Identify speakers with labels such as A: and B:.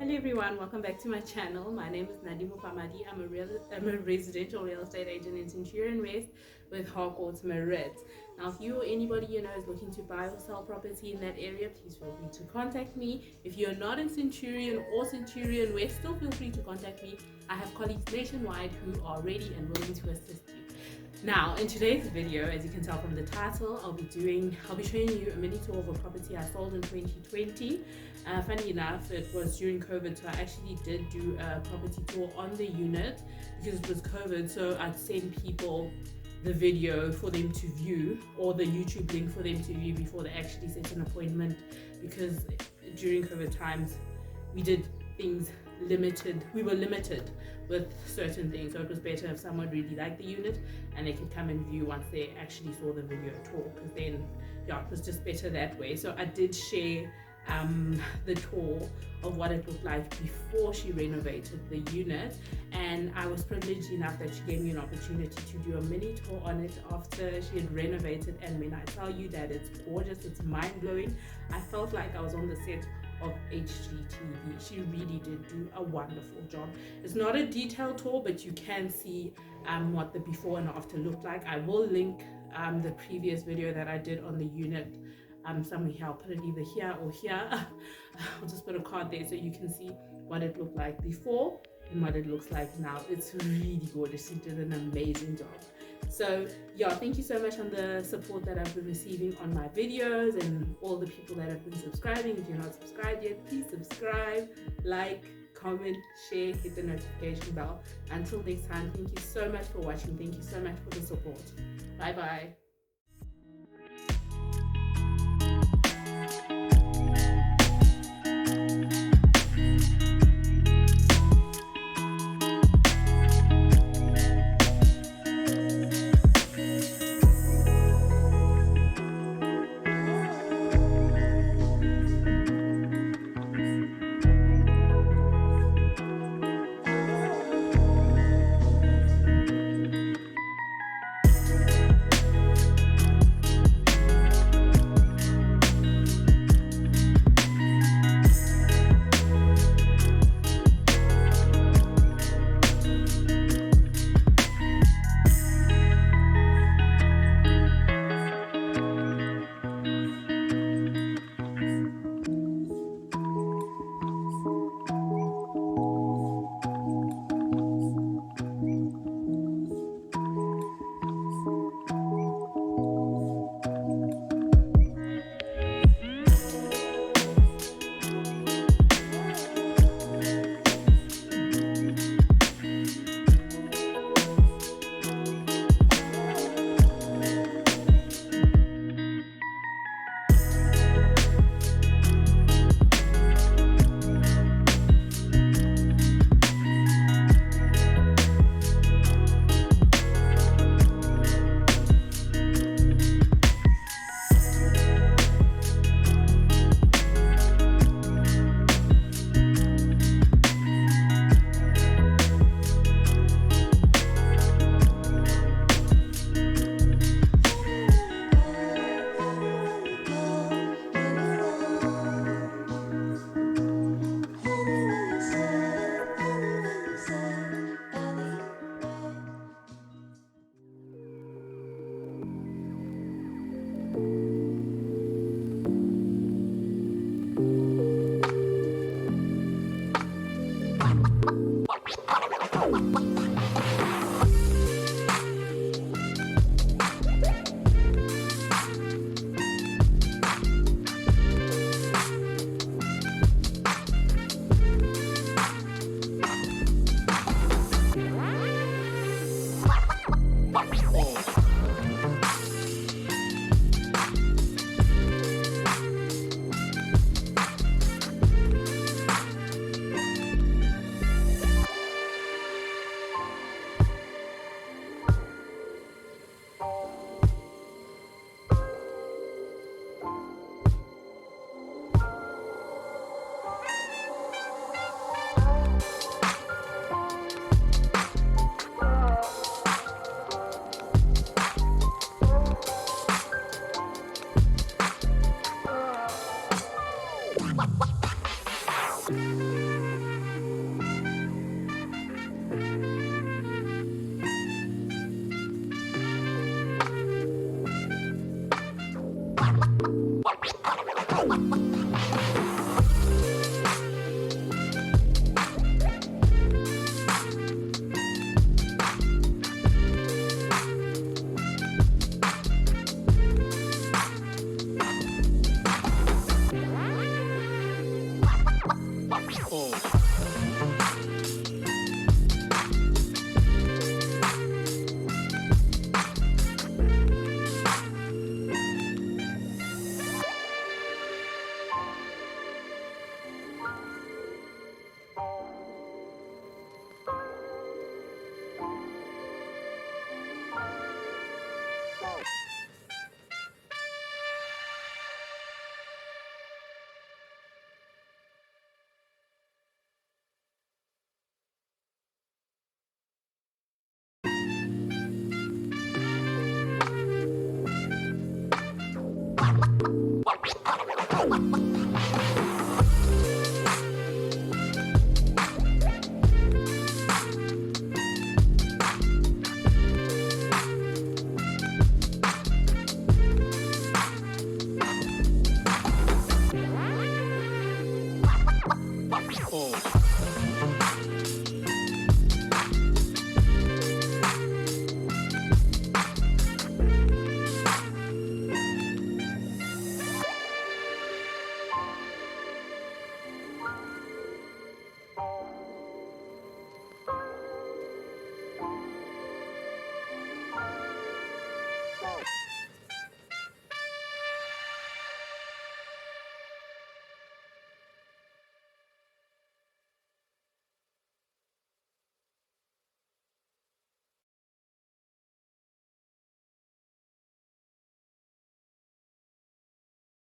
A: Hello everyone, welcome back to my channel. My name is Nadimu Pamadi. I'm a residential real estate agent in Centurion West with Harcourt's Merit. Now, if you or anybody you know is looking to buy or sell property in that area, please feel free to contact me. If you're not in Centurion or Centurion West, still feel free to contact me. I have colleagues nationwide who are ready and willing to assist you. Now, in today's video, as you can tell from the title, I'll be showing you a mini tour of a property I sold in 2020. Funny enough, it was during COVID, so I actually did do a property tour on the unit because it was COVID. So I'd send people the video for them to view, or the YouTube link for them to view before they actually set an appointment, because during COVID times we did things limited. We were limited with certain things, so it was better if someone really liked the unit and they could come and view once they actually saw the video tour, because then it was just better that way. So I did share the tour of what it looked like before she renovated the unit, and I was privileged enough that she gave me an opportunity to do a mini tour on it after she had renovated. And when I tell you that it's gorgeous, it's mind-blowing, I felt like I was on the set of HGTV. She really did do a wonderful job. It's not a detailed tour, but you can see what the before and after looked like. I will link the previous video that I did on the unit somewhere here. I'll put it either here or here. I'll just put a card there so you can see what it looked like before and what it looks like now. It's really gorgeous. She did an amazing job. So thank you so much on the support that I've been receiving on my videos, and all the people that have been subscribing. If you're not subscribed yet, please subscribe, like, comment, share, hit the notification bell. Until next time, thank you so much for watching. Thank you so much for the support. Bye bye.
B: Wow.